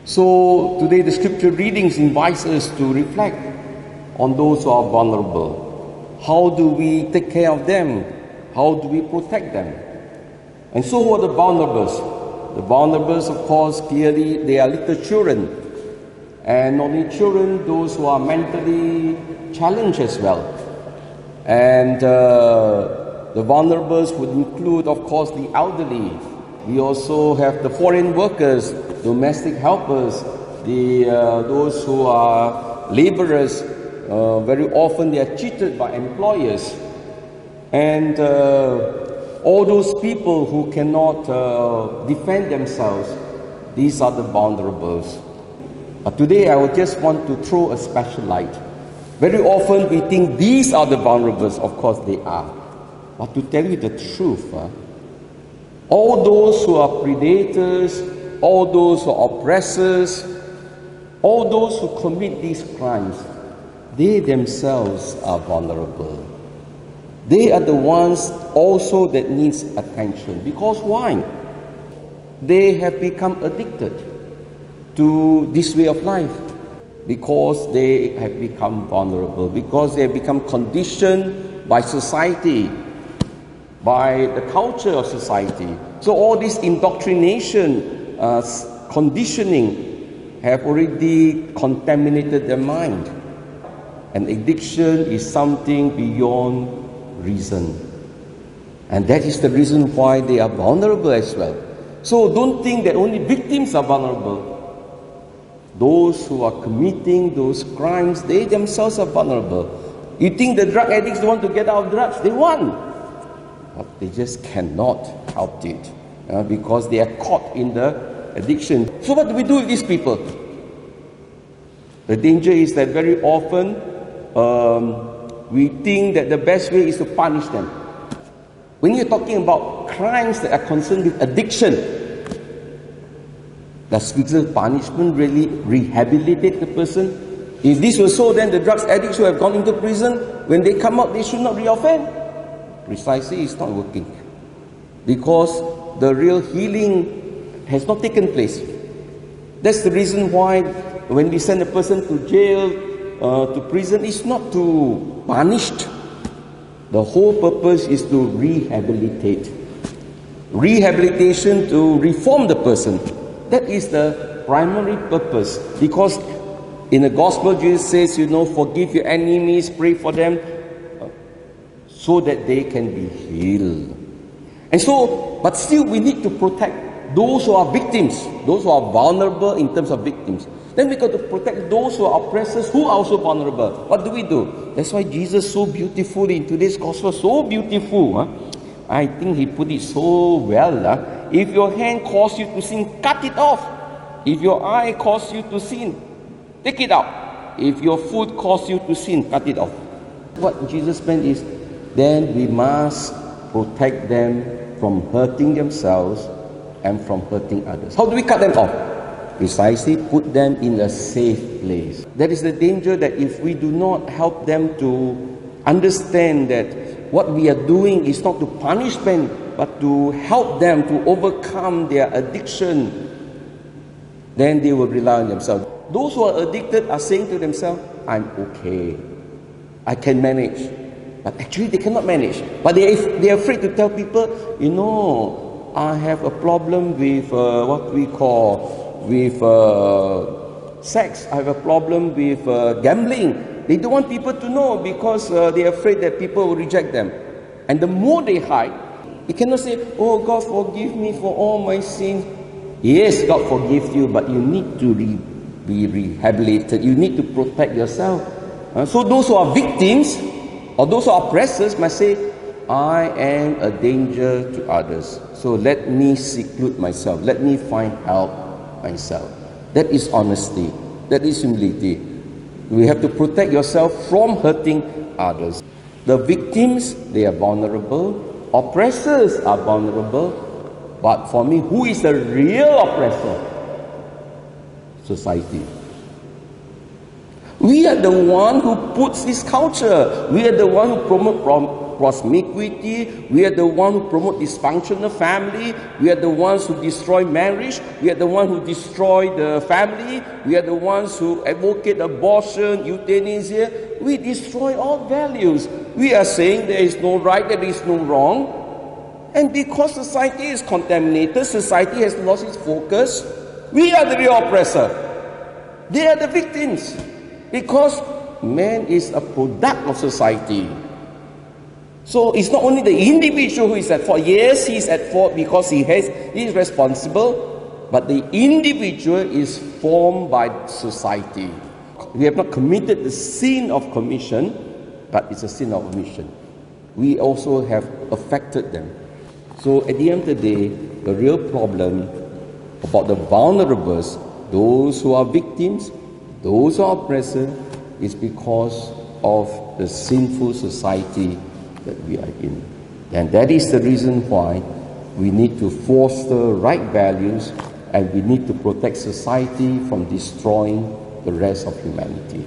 So today the scripture readings invites us to reflect on those who are vulnerable. How do we take care of them? How do we protect them? And so who are the vulnerables? The vulnerables, of course, clearly they are little children. And not only children, those who are mentally challenged as well. And the vulnerables would include, of course, the elderly. We also have the foreign workers, domestic helpers, those who are laborers. Very often they are cheated by employers. And all those people who cannot defend themselves, these are the vulnerables. But today I would just want to throw a special light. Very often we think these are the vulnerables. Of course they are. But to tell you the truth, all those who are predators, all those who are oppressors, all those who commit these crimes, they themselves are vulnerable. They are the ones also that needs attention. Because why? They have become addicted to this way of life. Because they have become vulnerable. Because they have become conditioned by society, by the culture of society. So all this indoctrination, conditioning have already contaminated their mind. And addiction is something beyond reason. And that is the reason why they are vulnerable as well. So don't think that only victims are vulnerable. Those who are committing those crimes, they themselves are vulnerable. You think the drug addicts want to get out of drugs? They want. But they just cannot help it because they are caught in the addiction. So what do we do with these people? The danger is that very often we think that the best way is to punish them. When you're talking about crimes that are concerned with addiction, does physical punishment really rehabilitate the person? If this was so, then the drugs addicts who have gone into prison, when they come out, they should not reoffend. Precisely, it's not working. Because the real healing has not taken place. That's the reason why when we send a person to jail, to prison, it's not to punish. The whole purpose is to rehabilitate. Rehabilitation to reform the person. That is the primary purpose. Because in the gospel, Jesus says, forgive your enemies, pray for them, so that they can be healed. And so, but still we need to protect those who are victims, those who are vulnerable in terms of victims. Then we got to protect those who are oppressors, who are also vulnerable. What do we do? That's why Jesus so beautifully in today's gospel, so beautiful. I think he put it so well. If your hand causes you to sin, cut it off. If your eye causes you to sin, take it out. If your foot causes you to sin, cut it off. What Jesus meant is, then we must protect them from hurting themselves and from hurting others. How do we cut them off? Precisely, put them in a safe place. That is the danger, that if we do not help them to understand that what we are doing is not to punish them, but to help them to overcome their addiction, then they will rely on themselves. Those who are addicted are saying to themselves, I'm okay, I can manage. But actually they cannot manage. But they are afraid to tell people, I have a problem with what we call with sex. I have a problem with gambling. They don't want people to know because they are afraid that people will reject them. And the more they hide, you cannot say, oh, God forgive me for all my sins. Yes, God forgives you, but you need to be rehabilitated. You need to protect yourself. So those who are victims, or those who are oppressors, must say, I am a danger to others. So let me seclude myself. Let me find help myself. That is honesty. That is humility. We have to protect yourself from hurting others. The victims, they are vulnerable. Oppressors are vulnerable. But for me, who is the real oppressor? Society. We are the one who puts this culture. We are the one who promote promiscuity. We are the one who promote dysfunctional family. We are the ones who destroy marriage. We are the one who destroy the family. We are the ones who advocate abortion, euthanasia. We destroy all values. We are saying there is no right, there is no wrong. And because society is contaminated, society has lost its focus, we are the real oppressor. They are the victims. Because man is a product of society. So it's not only the individual who is at fault. Yes, he is at fault because he is responsible, but the individual is formed by society. We have not committed the sin of commission, but it's a sin of omission. We also have affected them. So at the end of the day, the real problem about the vulnerables, those who are victims, those who are present, is because of the sinful society that we are in. And that is the reason why we need to foster right values, and we need to protect society from destroying the rest of humanity.